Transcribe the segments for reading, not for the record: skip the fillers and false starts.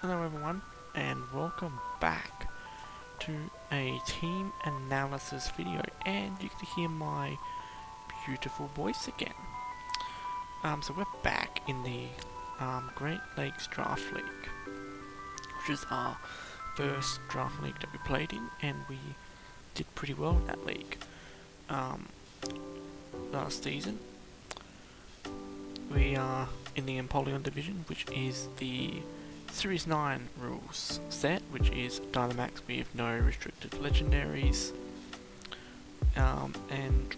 Hello everyone, and welcome back to a team analysis video, and you can hear my beautiful voice again. So we're back in the Great Lakes Draft League, which is our first draft league that we played in, and we did pretty well in that league. Last season, we are in the Empoleon division, which is the Series 9 rules set, which is Dynamax with no restricted legendaries, and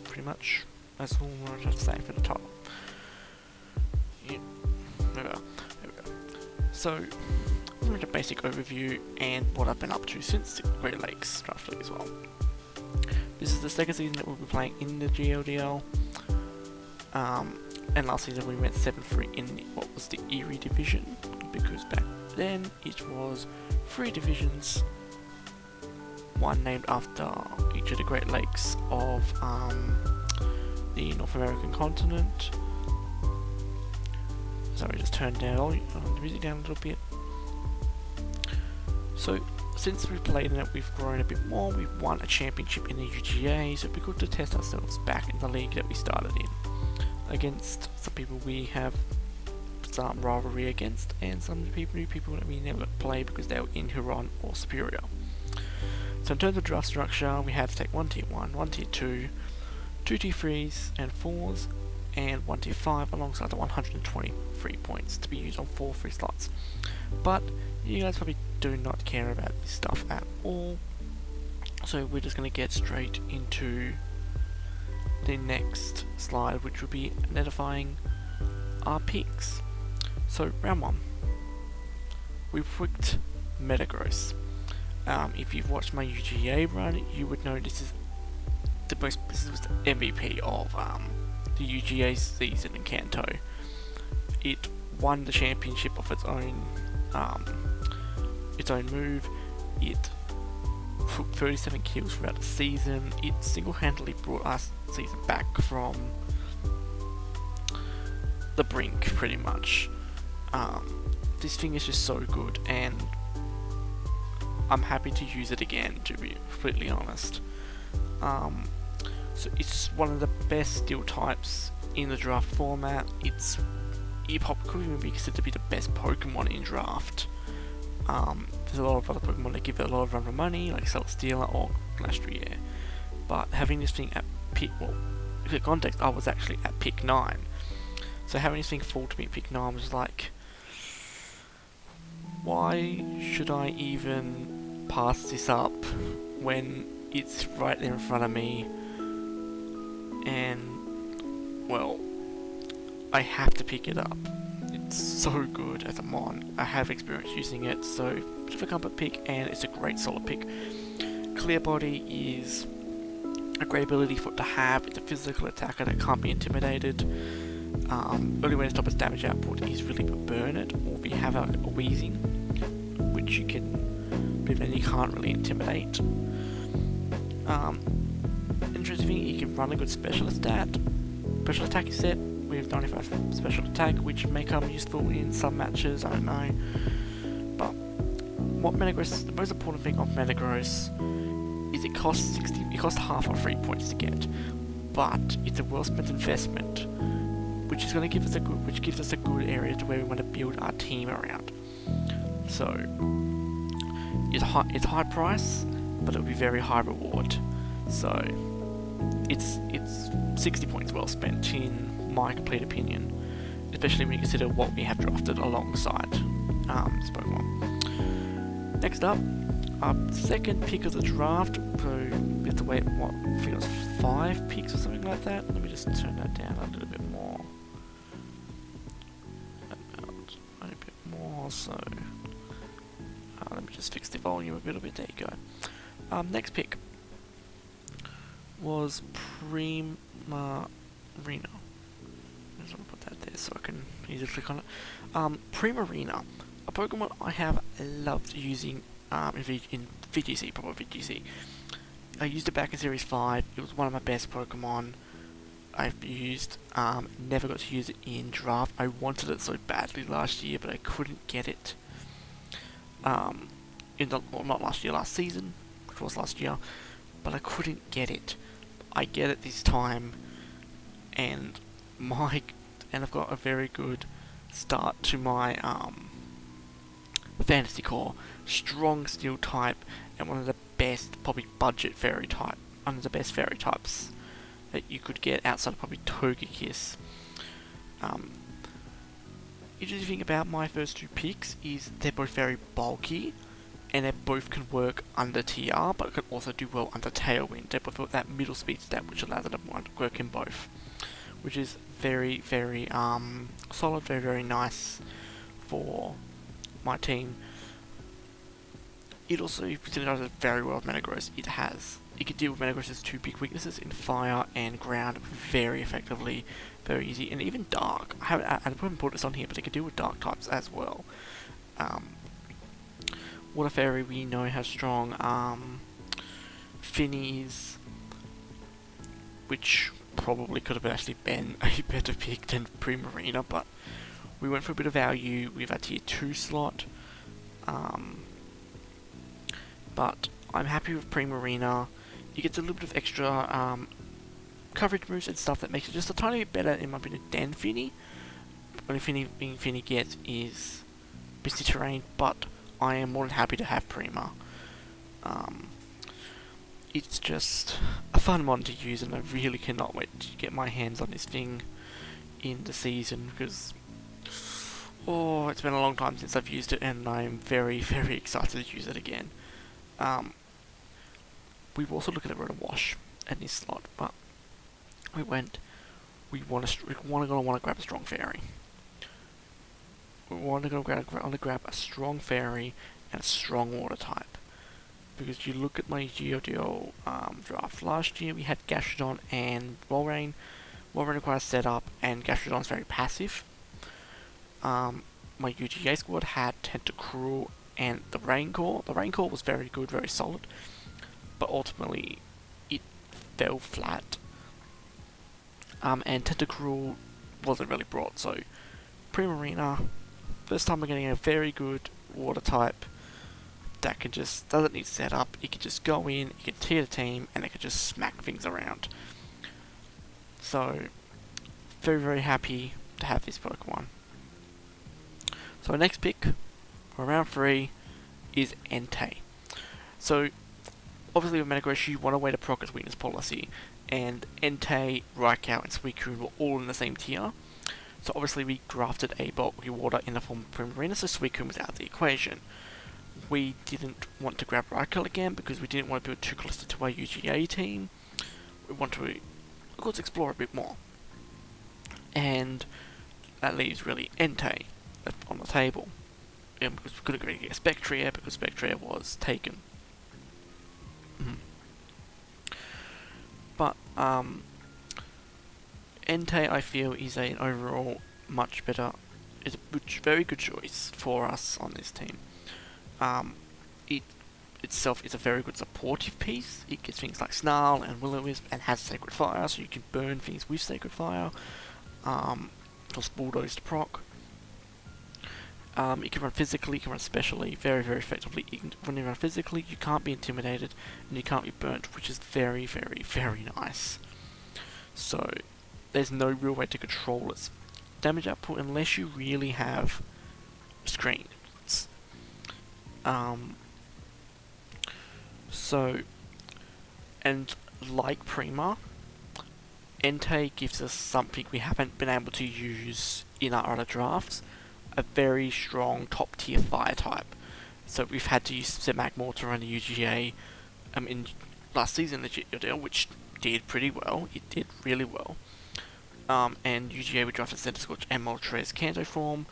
pretty much that's all I have to say for the top. Yeah, there we go. So, I'm going to basic overview and what I've been up to since the Great Lakes Draft League as well. This is the second season that we'll be playing in the GLDL. And last season we went 7-3 in what was the Erie division, because back then it was 3 divisions, one named after each of the Great Lakes of the North American continent. Sorry, just turned down the music down a little bit. So since we've played in it, we've grown a bit more. We've won a championship in the UGA, so it'd be good to test ourselves back in the league that we started in, against some people we have some rivalry against, and some new people that we never got to play because they were in Huron or Superior. So in terms of draft structure, we had to take 1 tier 1, 1 tier 2, 2 tier 3s and 4s, and 1 tier 5 alongside the 120 free points to be used on 4 free slots. But you guys probably do not care about this stuff at all, so we're just going to get straight into the next slide, which will be identifying our picks. So round 1, we picked Metagross. If you've watched my UGA run, you would know this was the MVP of the UGA season in Kanto. It won the championship of its own move. It took 37 kills throughout the season. It single-handedly brought our season back from the brink, pretty much. This thing is just so good, and I'm happy to use it again, to be completely honest. So it's one of the best steel types in the draft format. It could even be considered to be the best Pokemon in draft. There's a lot of other Pokemon that give it a lot of run for money, like Celesteela or Glastrier. But having this thing at pick, well, for context, I was actually at pick 9. So having this thing fall to me at pick 9 was like, why should I even pass this up when it's right there in front of me? And, well, I have to pick it up. It's so good as a mon. I have experience using it, so bit of a comfort pick, and it's a great solid pick. Clear Body is a great ability for it to have. It's a physical attacker that can't be intimidated. Only way to stop its damage output is really to burn it, or if you have a Wheezing, which you can, but then you can't really intimidate. Interesting, you can run a good special attack set with 95 special attack, which may come useful in some matches, I don't know. But what Metagross, the most important thing of Metagross is it costs half of 3 points to get, but it's a well spent investment, which is going to give us a good area to where we want to build our team around. So it's high price, but it'll be very high reward. So it's 60 points well spent in my complete opinion, especially when you consider what we have drafted alongside this Pokemon. Next up, our second pick of the draft. So we have to wait, I think it was 5 picks or something like that. Let me just turn that down a little bit more. So let me just fix the volume a little bit. There you go. Next pick was Primarina. I'm just gonna put that there so I can easily click on it. Primarina, a Pokemon I have loved using in VGC, proper VGC. I used it back in Series 5. It was one of my best Pokemon I've used. Never got to use it in draft. I wanted it so badly last year, but I couldn't get it. in the, well, not last year, last season, which was last year, but I couldn't get it. I get it this time, and I've got a very good start to my fantasy core, strong steel type, and one of the best probably budget fairy type, one of the best fairy types that you could get outside of probably Togekiss. Interesting thing about my first two picks is they're both very bulky, and they both can work under TR, but can also do well under Tailwind. They both got that middle speed stat, which allows them to work in both, which is very, very solid, very, very nice for my team. It also does very well with Metagross. It can deal with Metagross's two big weaknesses in fire and ground very effectively, very easy, and even dark. I haven't put this on here, but it can deal with dark types as well. Water Fairy, we know how strong Finnies, which probably could have actually been a better pick than Primarina, but we went for a bit of value with our tier 2 slot. But I'm happy with Primarina. It gets a little bit of extra coverage moves and stuff that makes it just a tiny bit better in my opinion than Finny. Only Finny gets is Misty Terrain, but I am more than happy to have Prima. It's just a fun one to use, and I really cannot wait to get my hands on this thing in the season, because it's been a long time since I've used it, and I am very, very excited to use it again. We've also looked at Roto Wash in this slot, but we want to grab a strong fairy. We want to grab a strong fairy and a strong water type. Because you look at my GLDL draft last year, we had Gastrodon and Walrein. Walrein requires setup, and Gastrodon's very passive. My UGA squad had Tentacruel and the Raincore. The Raincore was very good, very solid, but ultimately it fell flat. And Tentacruel wasn't really brought, so Primarina, first time we're getting a very good water type that can just, doesn't need setup, it can just go in, it can tear the team, and it can just smack things around. So, very, very happy to have this Pokemon. So our next pick for round 3 is Entei. So, obviously with Metagross you want a way to proc its weakness policy, and Entei, Raikou, and Suicune were all in the same tier. So obviously we drafted a bulky water in the form of Primarina, so Suicune was out of the equation. We didn't want to grab Raikou again because we didn't want to build too close to our UGA team. We want to, of course, explore a bit more. And that leaves really Entei on the table. Because we couldn't really get Spectria because Spectria was taken. But Entei, I feel, is an overall much better, is a very good choice for us on this team. It itself is a very good supportive piece. It gets things like Snarl and Will-O-Wisp and has Sacred Fire, so you can burn things with Sacred Fire. Plus Bulldoze to proc. It can run physically, it can run specially, very, very effectively. When you run physically, you can't be intimidated, and you can't be burnt, which is very, very, very nice. So, there's no real way to control its damage output unless you really have screens. And like Prima, Entei gives us something we haven't been able to use in our other drafts, a very strong top tier fire type. So we've had to use Magmor to run the UGA in last season, the GLDL, which did pretty well. It did really well. And UGA we drafted Centiskorch and Moltres Kanto form.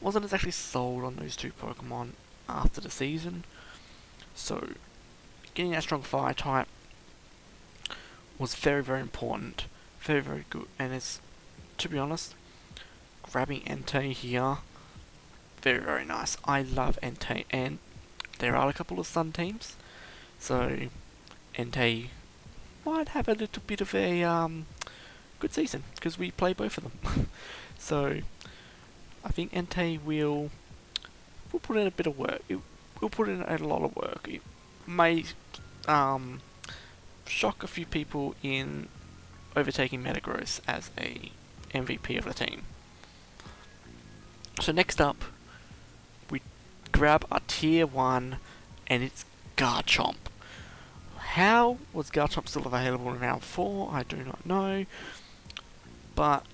Wasn't exactly sold on those two Pokemon after the season. So getting that strong fire type was very, very important. Very, very good. And it's, to be honest, grabbing Entei here, very, very nice. I love Entei, and there are a couple of Sun teams, so Entei might have a little bit of a good season, because we play both of them. So I think Entei will will put in a bit of work. It will put in a lot of work. It may shock a few people in overtaking Metagross as a MVP of the team. So next up, we grab our tier 1, and it's Garchomp. How was Garchomp still available in round 4? I do not know. But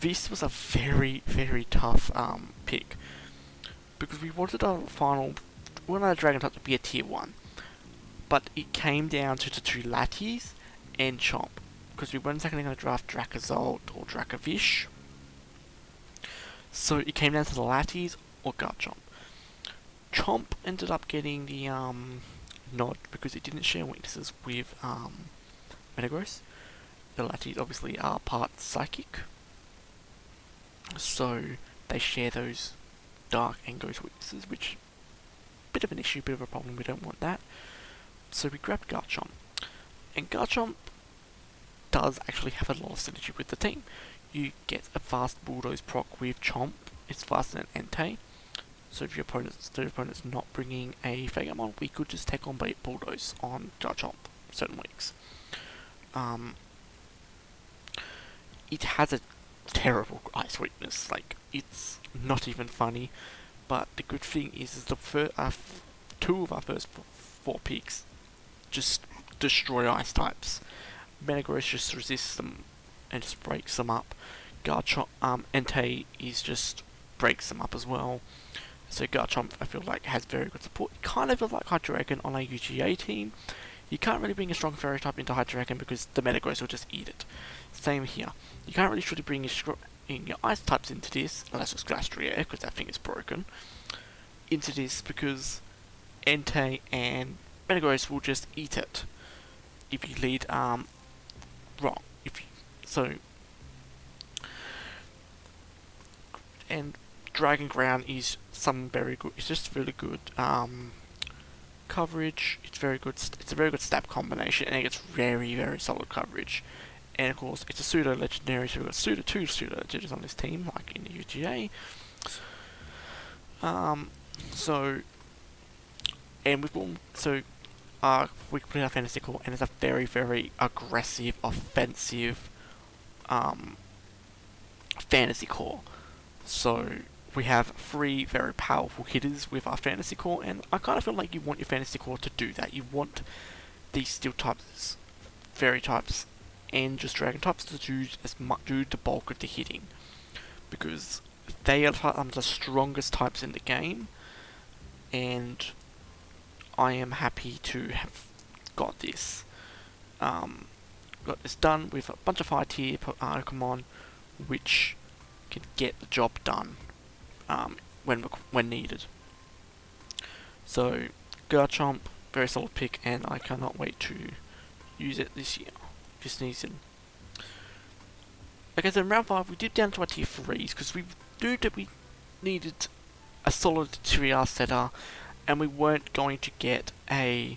this was a very, very tough pick. Because we wanted our Dragon type to be a tier 1. But it came down to the two Latias and Chomp. Because we weren't exactly going to draft Dracozolt or Dracovish. So it came down to the Latias or Garchomp. Chomp ended up getting the nod because it didn't share weaknesses with Metagross. The Latias obviously are part Psychic. So they share those Dark and Ghost weaknesses, which bit of an issue, bit of a problem, we don't want that. So we grabbed Garchomp. And Garchomp does actually have a lot of synergy with the team. You get a fast Bulldoze proc with Chomp. It's faster than Entei. So if your opponent's not bringing a Fagamon, we could just take on Bulldoze on Garchomp certain weeks. It has a terrible ice weakness. Like, it's not even funny. But the good thing is the two of our first 4 picks just destroy ice types. Metagross just resists them and just breaks them up. Garchomp, Entei is just breaks them up as well. So Garchomp, I feel like, has very good support. It kind of feels like Hydreigon on a UGA team. You can't really bring a strong Fairy type into Hydreigon because the Metagross will just eat it. Same here. You can't really truly bring your Ice types into this, unless it's Glastrier, because that thing is broken, into this because Entei and Metagross will just eat it if you lead wrong. And Dragon Ground is some very good. It's just really good coverage. It's very good. It's a very good stab combination, and it gets very, very solid coverage. And of course, it's a pseudo legendary, so we've got two pseudo legendaries on this team, like in the UGA. We complete our fantasy core, and it's a very, very aggressive, offensive fantasy core. So we have 3 very powerful hitters with our fantasy core, and I kind of feel like you want your fantasy core to do that. You want these steel types, fairy types, and just dragon types to do the bulk of the hitting, because they are the strongest types in the game, and I am happy to have got this done with a bunch of high tier Pokemon which can get the job done when needed. So Garchomp, very solid pick, and I cannot wait to use it this season. Okay, so in round 5 we did down to our tier 3s because we needed a solid TR setter, and we weren't going to get a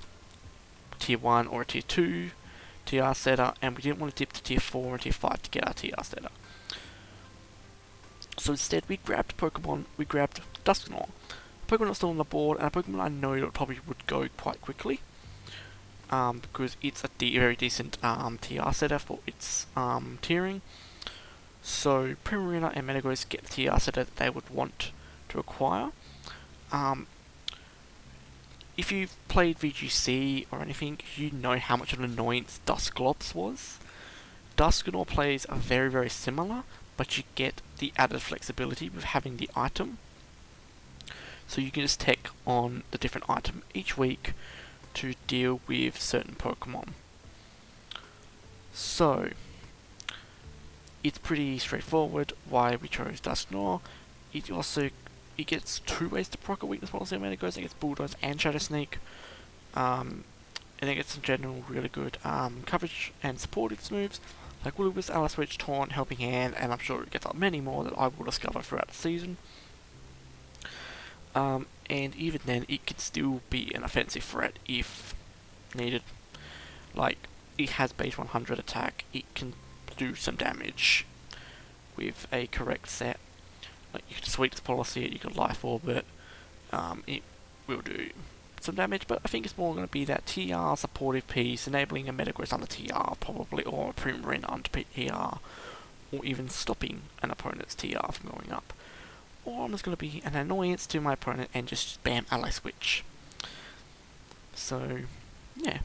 tier 1 or a tier 2 TR setter, and we didn't want to dip to tier 4 and tier 5 to get our TR setter. So instead we grabbed Dusknoir. A Pokemon that's still on the board, and a Pokemon I know that probably would go quite quickly. Because it's a very decent TR setter for its tiering. So Primarina and Metagross get the TR setter that they would want to acquire. If you've played VGC or anything, you know how much of an annoyance Dusklops was. Dusknoir plays are very, very similar, but you get the added flexibility with having the item. So you can just take on the different item each week to deal with certain Pokemon. So it's pretty straightforward why we chose Dusknoir. It gets 2 ways to proc a weakness policy on Metagross. It gets Bulldoze and Shadow Sneak. And it gets some general really good coverage and support its moves, like Will-O-Wisp, Alice Witch, Taunt, Helping Hand, and I'm sure it gets many more that I will discover throughout the season. And even then, it can still be an offensive threat if needed. Like, it has base 100 attack, it can do some damage with a correct set. Like, you can Sweetness Policy it, you can Life Orb it, it will do some damage, but I think it's more going to be that TR supportive piece, enabling a Metagross under TR probably, or a Primarina under TR, or even stopping an opponent's TR from going up. Or I'm just going to be an annoyance to my opponent and just spam ally switch. So, yeah,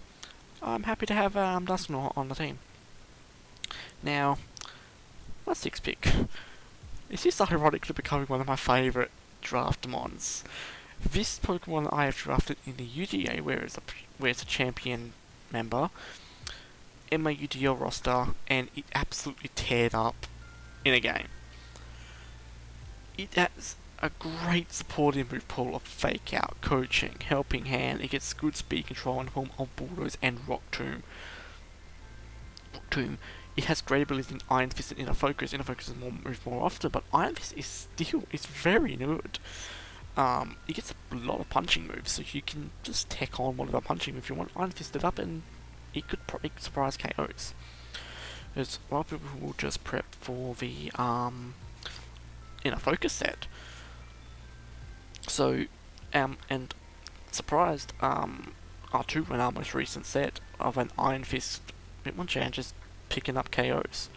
I'm happy to have Dusknoir on the team. Now, my 6th pick. This is ironically becoming one of my favourite draft mons. This Pokemon I have drafted in the UGA, where it's a champion member, in my UDL roster, and it absolutely teared up in a game. It has a great supporting move pool of Fake Out, Coaching, Helping Hand. It gets good speed control in the form of Bulldoze and Rock Tomb. It has great ability in Iron Fist and Inner Focus. Inner Focus is moved more often, but Iron Fist is very good. It gets a lot of punching moves, so you can just tech on one of the punching moves if you want. Iron Fist it up, and it could probably surprise KOs. There's a lot of people who will just prep for the Inner Focus set. So, and surprised, R2 ran our most recent set of an Iron Fist Hitmonchan just picking up KOs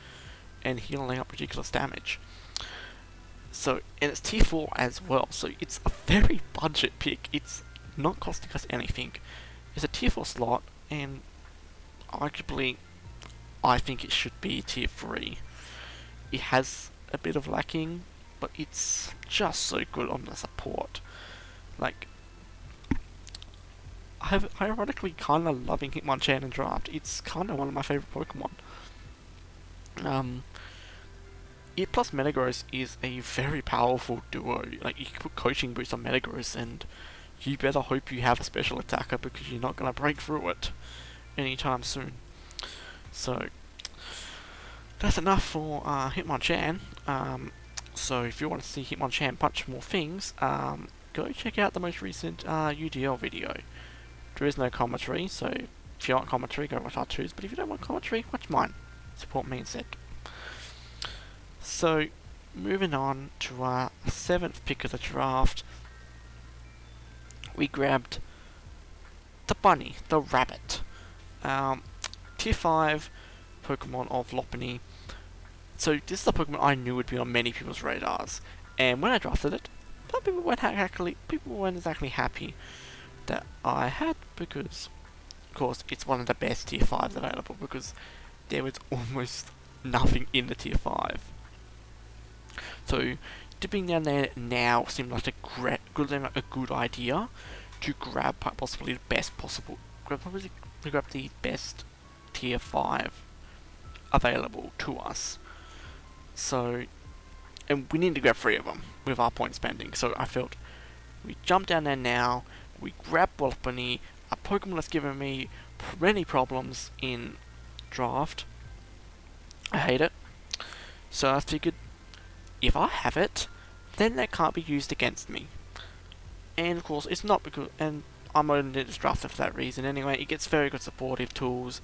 and healing up ridiculous damage. So, and it's tier 4 as well, so it's a very budget pick. It's not costing us anything. It's a tier 4 slot, and arguably, I think it should be tier 3. It has a bit of lacking, but it's just so good on the support. Like, I'm ironically kind of loving Hitmonchan in draft. It's kind of one of my favourite Pokemon. It plus Metagross is a very powerful duo. Like, you can put Coaching Boost on Metagross, and you better hope you have a special attacker, because you're not going to break through it anytime soon. So, that's enough for Hitmonchan. So if you want to see Hitmonchan punch more things, go check out the most recent UDL video. There is no commentary, so if you want commentary, go watch R2's, but if you don't want commentary, watch mine. Support me instead. So, moving on to our 7th pick of the draft, we grabbed the bunny, the rabbit. Tier 5 Pokemon of Lopunny. So this is a Pokemon I knew would be on many people's radars, and when I drafted it, people weren't exactly happy that I had, because, of course, it's one of the best tier 5s available, because there was almost nothing in the tier 5. So dipping down there now seemed like a good idea to grab possibly the best possible, grab the best tier 5 available to us. So, and we need to grab 3 of them with our point spending, so I felt we jump down there now, we grab Lopunny, a Pokemon that's given me many problems in draft. I hate it. So I figured, if I have it, then that can't be used against me. And of course, it's not because, and I'm only just drafted for that reason anyway. It gets very good supportive tools.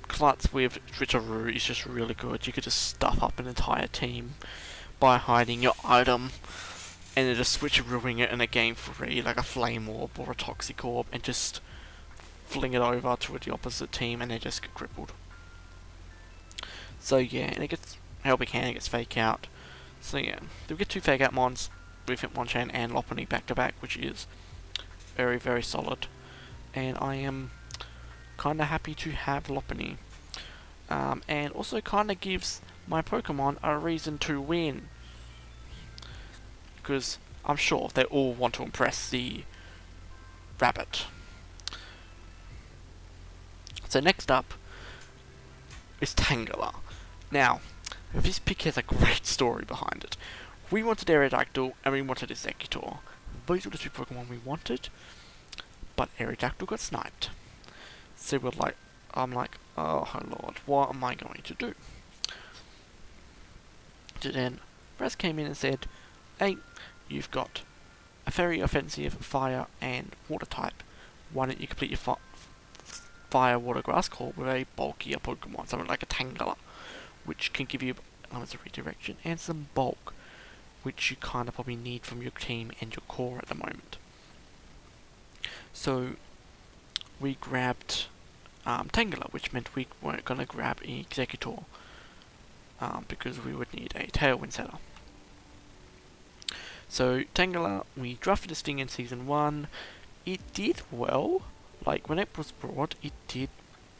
Klutz with Switcheroo is just really good. You could just stuff up an entire team by hiding your item, and then just switcherooing it in a game free, like a Flame Orb or a Toxic Orb, and just fling it over to the opposite team, and they just get crippled. So yeah, and it gets Helping Hand, it gets Fake Out. So yeah, we get 2 Fake Out mons with Hitmonchan and Lopunny back to back, which is very, very solid. And I am kind of happy to have Lopunny. And also kind of gives my Pokemon a reason to win, because I'm sure they all want to impress the rabbit. So next up is Tangela. Now, this pick has a great story behind it. We wanted Aerodactyl and we wanted Executor. Those were the 2 Pokemon we wanted, but Aerodactyl got sniped. So I'm like, oh lord, what am I going to do? So then, Raz came in and said, hey, you've got a very offensive fire and water type. Why don't you complete your fire water grass core with a bulkier Pokemon, something like a Tangela, which can give you elements of redirection and some bulk. which you kind of probably need from your team and your core at the moment. So we grabbed Tangela, which meant we weren't going to grab an Executor because we would need a Tailwind setter. So Tangela, we drafted this thing in Season 1. It did well. Like, when it was brought, it did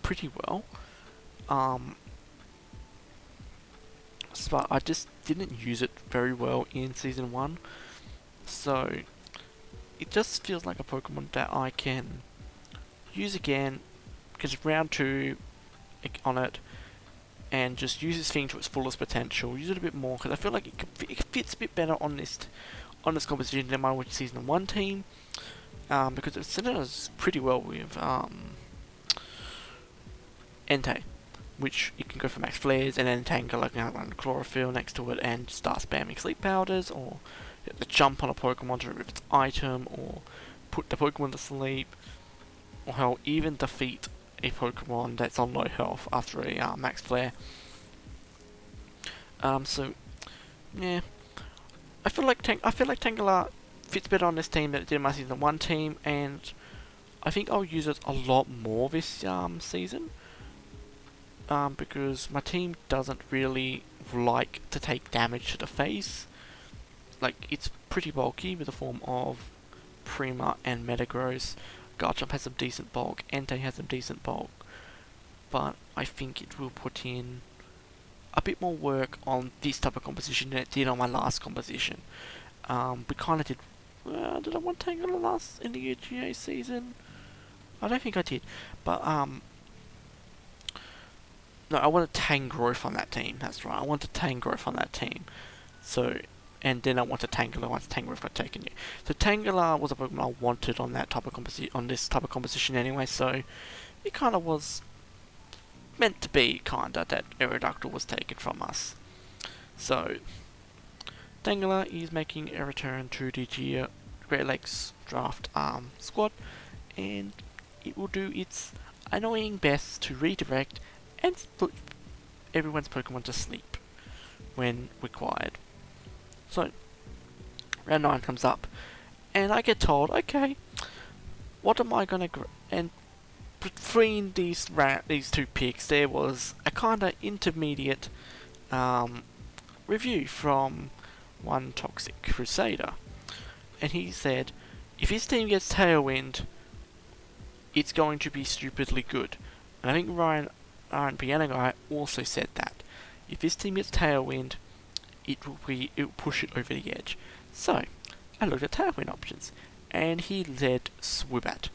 pretty well. So I just didn't use it very well in Season 1. So it just feels like a Pokemon that I can use again, because round 2 on it, and just use this thing to its fullest potential. Use it a bit more, because I feel like it fits a bit better on this composition than my Season 1 team, because it synergizes pretty well with Entei, which you can go for max flares, and then Tangela can run chlorophyll next to it and start spamming sleep powders, or the jump on a Pokemon to remove its item, or put the Pokemon to sleep, or hell, even defeat a Pokemon that's on low health after a max flare. So yeah, I feel like Tangela fits better on this team than it did in my Season 1 team, and I think I'll use it a lot more this season. Because my team doesn't really like to take damage to the face. Like, it's pretty bulky with the form of Prima and Metagross. Garchomp has some decent bulk, Entei has some decent bulk, but I think it will put in a bit more work on this type of composition than it did on my last composition. We kind of did. Did I want Tangela last in the UGA season? I don't think I did, but no, I wanted Tangrowth on that team. That's right, I wanted Tangrowth on that team. So, and then I wanted Tangela once Tangrowth got taken. Yeah. So Tangela was a Pokemon I wanted on that type of this type of composition anyway. So it kind of was meant to be kinda that Aerodactyl was taken from us. So Tangela is making a return to the Great Lakes draft squad, and it will do its annoying best to redirect and put everyone's Pokemon to sleep when required. So, round 9 comes up, and I get told, okay, what am I gonna and between these two picks, there was a kinda intermediate review from one Toxic Crusader, and he said, if his team gets Tailwind, it's going to be stupidly good. And I think Ryan Piano Guy also said that. If this team gets Tailwind, it will push it over the edge. So, I looked at Tailwind options, and he led Swoobat.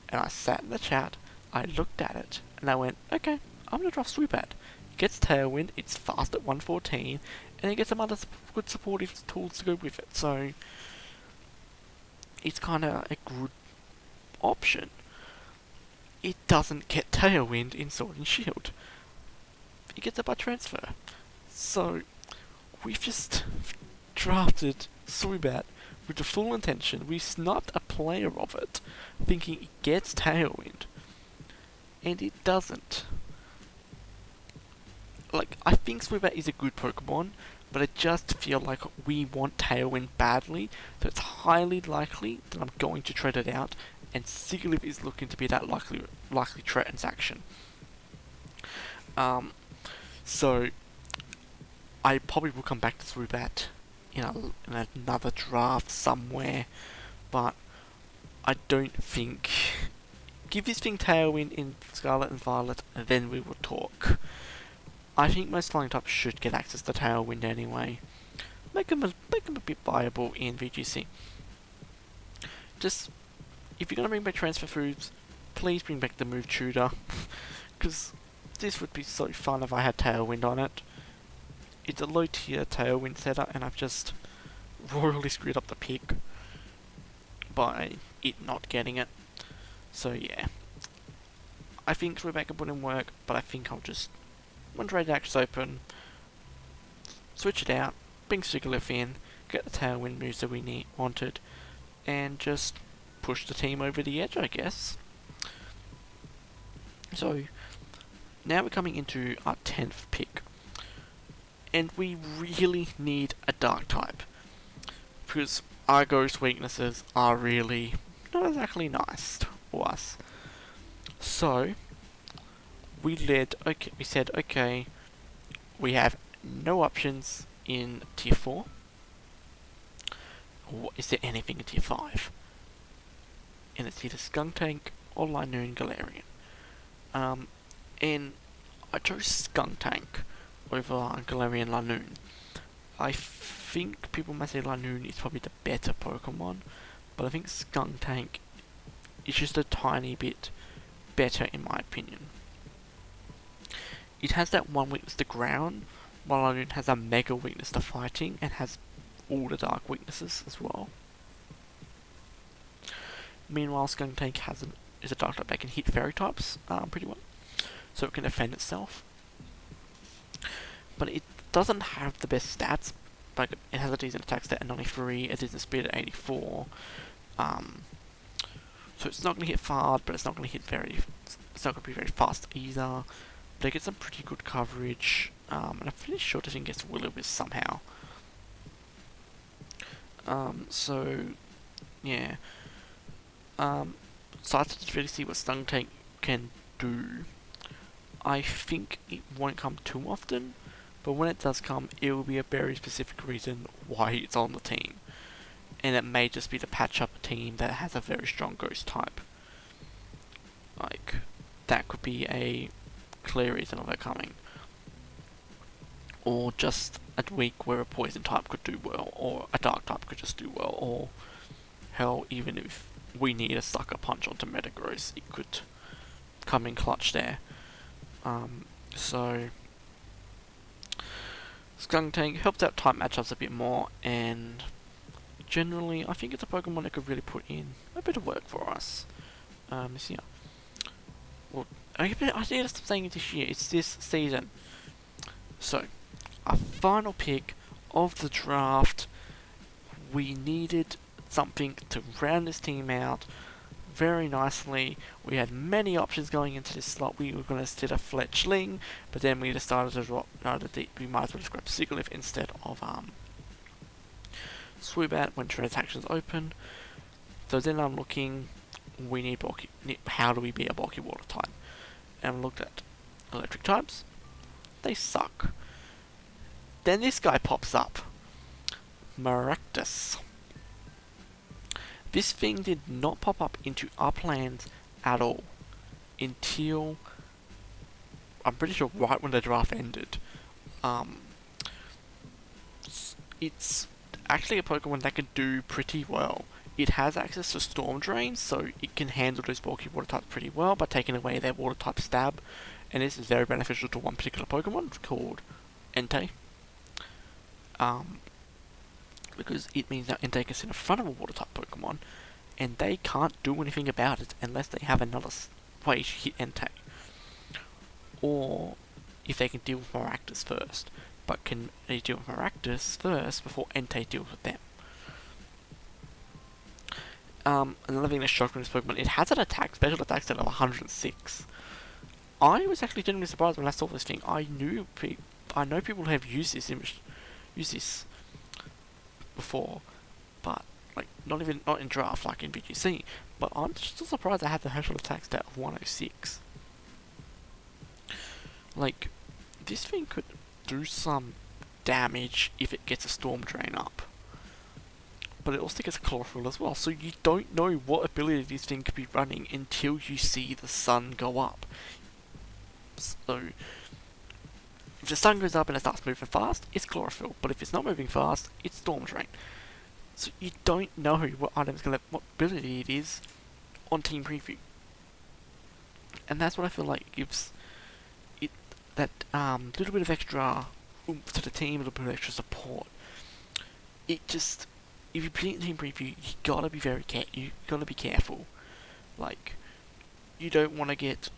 And I sat in the chat, I looked at it, and I went, okay, I'm gonna draft Swoobat. It gets Tailwind, it's fast at 114, and it gets some other good supportive tools to go with it. So, it's kinda a good option. It doesn't get Tailwind in Sword and Shield. It gets it by transfer. So, we've just drafted Swoobat with the full intention. We sniped a player of it, thinking it gets Tailwind. And it doesn't. Like, I think Swoobat is a good Pokemon, but I just feel like we want Tailwind badly, so it's highly likely that I'm going to trade it out, and Sigilyph is looking to be that likely transaction. So I probably will come back to Swoobat in another draft somewhere, but I don't think. Give this thing Tailwind in Scarlet and Violet, and then we will talk. I think most flying types should get access to Tailwind anyway. Make them a bit viable in VGC. Just, if you're gonna bring back transfer foods, please bring back the move tutor, because this would be so fun if I had Tailwind on it. It's a low tier Tailwind setter, and I've just royally screwed up the pick by it not getting it. So yeah, I think Swoobat can put in work, but I think I'll just, when Trade Actions open, switch it out, bring Sigilyph in, get the Tailwind moves that we wanted, and just push the team over the edge, I guess. So, now we're coming into our 10th pick, and we really need a Dark type. because our ghost weaknesses are really not exactly nice for us. So we said, okay, we have no options in tier 4. Is there anything in tier 5? And it's either Skunk Tank or Linoon Galarian. And I chose Skunk Tank over Galarian Linoon. I think people might say Linoon is probably the better Pokemon, but I think Skunk Tank is just a tiny bit better in my opinion. It has that one weakness to ground, while Linoon has a mega weakness to fighting and has all the dark weaknesses as well. Meanwhile, Skunk Tank is a dark type that can hit fairy types pretty well, so it can defend itself. But it doesn't have the best stats. Like, it has a decent attack stat at 93, a decent speed at 84. So it's not going to hit hard, but it's not going to hit it's not going to be very fast either. But it gets some pretty good coverage, and I'm pretty sure this thing gets Will-O-Wisp somehow. So yeah. So I have to really see what Skunk Tank can do. I think it won't come too often, but when it does come, it will be a very specific reason why it's on the team. And it may just be to patch up a team that has a very strong ghost type. Like, that could be a clear reason of it coming. Or just a week where a poison type could do well, or a dark type could just do well, or hell, even if we need a sucker punch onto Metagross, it could come in clutch there. So Skunk Tank helps out type matchups a bit more, and generally I think it's a Pokemon that could really put in a bit of work for us. This year. Well, I think I'm saying it this year, it's this season. So, our final pick of the draft, we needed something to round this team out very nicely. We had many options going into this slot. We were going to sit a Fletchling, but then we decided to drop. We might as well just grab Sigilyph instead of Swoobat when transactions open. So then I'm looking. We need bulky. How do we be a bulky water type? And I looked at electric types. They suck. Then this guy pops up. Maractus. This thing did not pop up into our plans at all until, I'm pretty sure, right when the draft ended. It's actually a Pokemon that can do pretty well. It has access to Storm Drain, so it can handle those bulky water types pretty well by taking away their water type stab, and this is very beneficial to one particular Pokemon called Entei. Because it means that Entei can sit in front of a water type Pokemon, and they can't do anything about it unless they have another way to hit Entei. Or if they can deal with Maractus first. But can they deal with Maractus first before Entei deals with them? Another thing that shocked me in this Pokemon, it has an special attack stat of 106. I was actually genuinely surprised when I saw this thing. I know people have used this before, but like not in draft like in BGC. But I'm still surprised I had the special attack stat of 106. Like, this thing could do some damage if it gets a Storm Drain up. But it also gets a Chlorophyll as well, so you don't know what ability this thing could be running until you see the sun go up. So, if the sun goes up and it starts moving fast, it's Chlorophyll, but if it's not moving fast, it's Storm Drain. So you don't know what ability it is on Team Preview. And that's what I feel like gives it that little bit of extra oomph to the team, a little bit of extra support. It just, if you play in Team Preview, you gotta be careful. Like, you don't want to get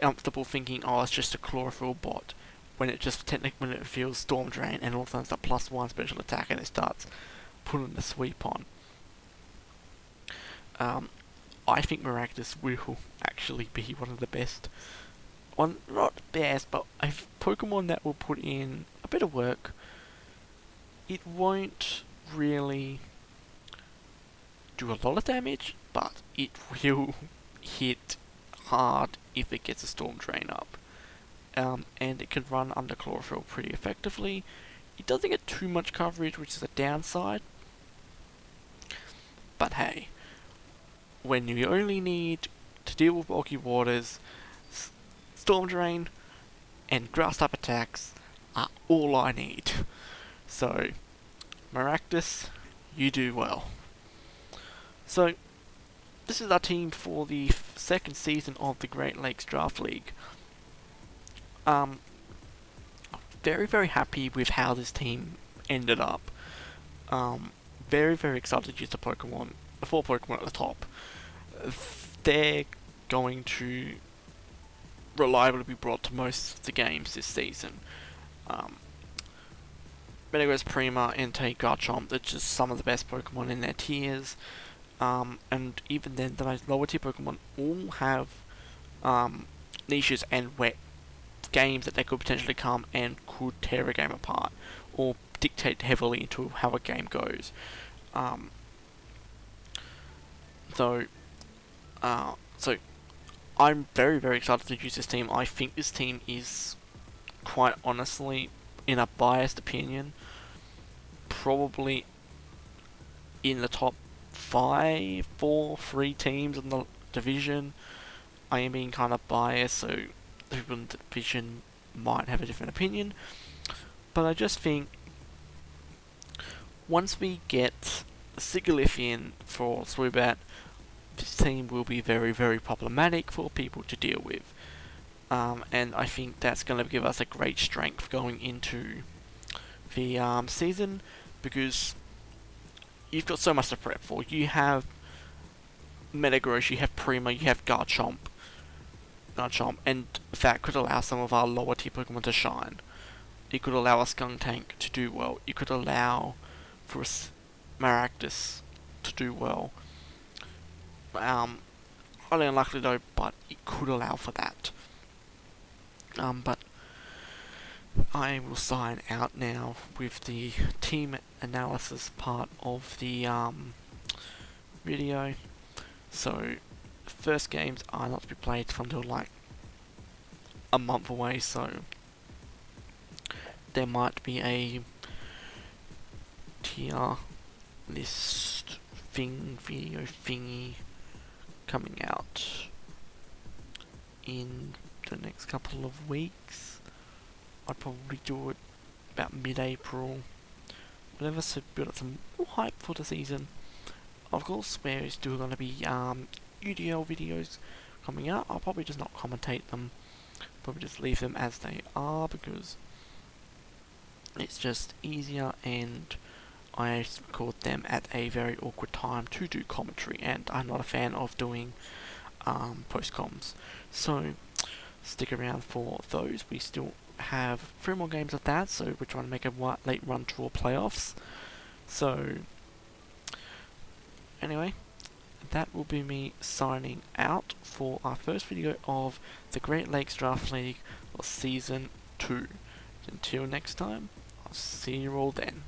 comfortable thinking, oh, it's just a Chlorophyll bot, when it feels Storm Drain and all of a sudden it's a +1 special attack and it starts putting the sweep on. I think Maractus will actually be one of the best, not best, but a Pokemon that will put in a bit of work. It won't really do a lot of damage, but it will hit hard if it gets a Storm Drain up. And it can run under Chlorophyll pretty effectively. It doesn't get too much coverage, which is a downside. But hey, when you only need to deal with bulky waters, Storm Drain and grass type attacks are all I need. So, Maractus, you do well. So, this is our team for the second season of the Great Lakes Draft League. Very, very happy with how this team ended up. Very, very excited to use the Pokemon, the 4 Pokemon at the top. They're going to reliably be brought to most of the games this season. Metagross, Prima, Entei, Garchomp, they're just some of the best Pokemon in their tiers. And even then, the lower tier Pokemon all have niches and wet games that they could potentially come and could tear a game apart or dictate heavily into how a game goes. So I'm very, very excited to use this team. I think this team is, quite honestly, in a biased opinion, probably in the top 5, 4, 3 teams in the division. I am being kind of biased, so the people in the division might have a different opinion. But I just think once we get Sigilyph in for Swoobat, this team will be very, very problematic for people to deal with. And I think that's going to give us a great strength going into the season, because you've got so much to prep for. You have Metagross, you have Prima, you have Garchomp, and that could allow some of our lower tier Pokemon to shine. It could allow a Skuntank to do well. It could allow for a Maractus to do well. Highly unlikely though, but it could allow for that. But I will sign out now with the team analysis part of the video. So, first games are not to be played until like a month away, so there might be a tier list video thingy coming out in the next couple of weeks. I'd probably do it about mid-April, whatever, so build up some hype for the season. Of course, there is still going to be UDL videos coming out. I'll probably just not commentate them, probably just leave them as they are, because it's just easier, and I record them at a very awkward time to do commentary, and I'm not a fan of doing post-coms. So stick around for those. We still have 3 more games of that, so we're trying to make a late run draw playoffs. So anyway, that will be me signing out for our first video of the Great Lakes Draft League for Season 2. Until next time, I'll see you all then.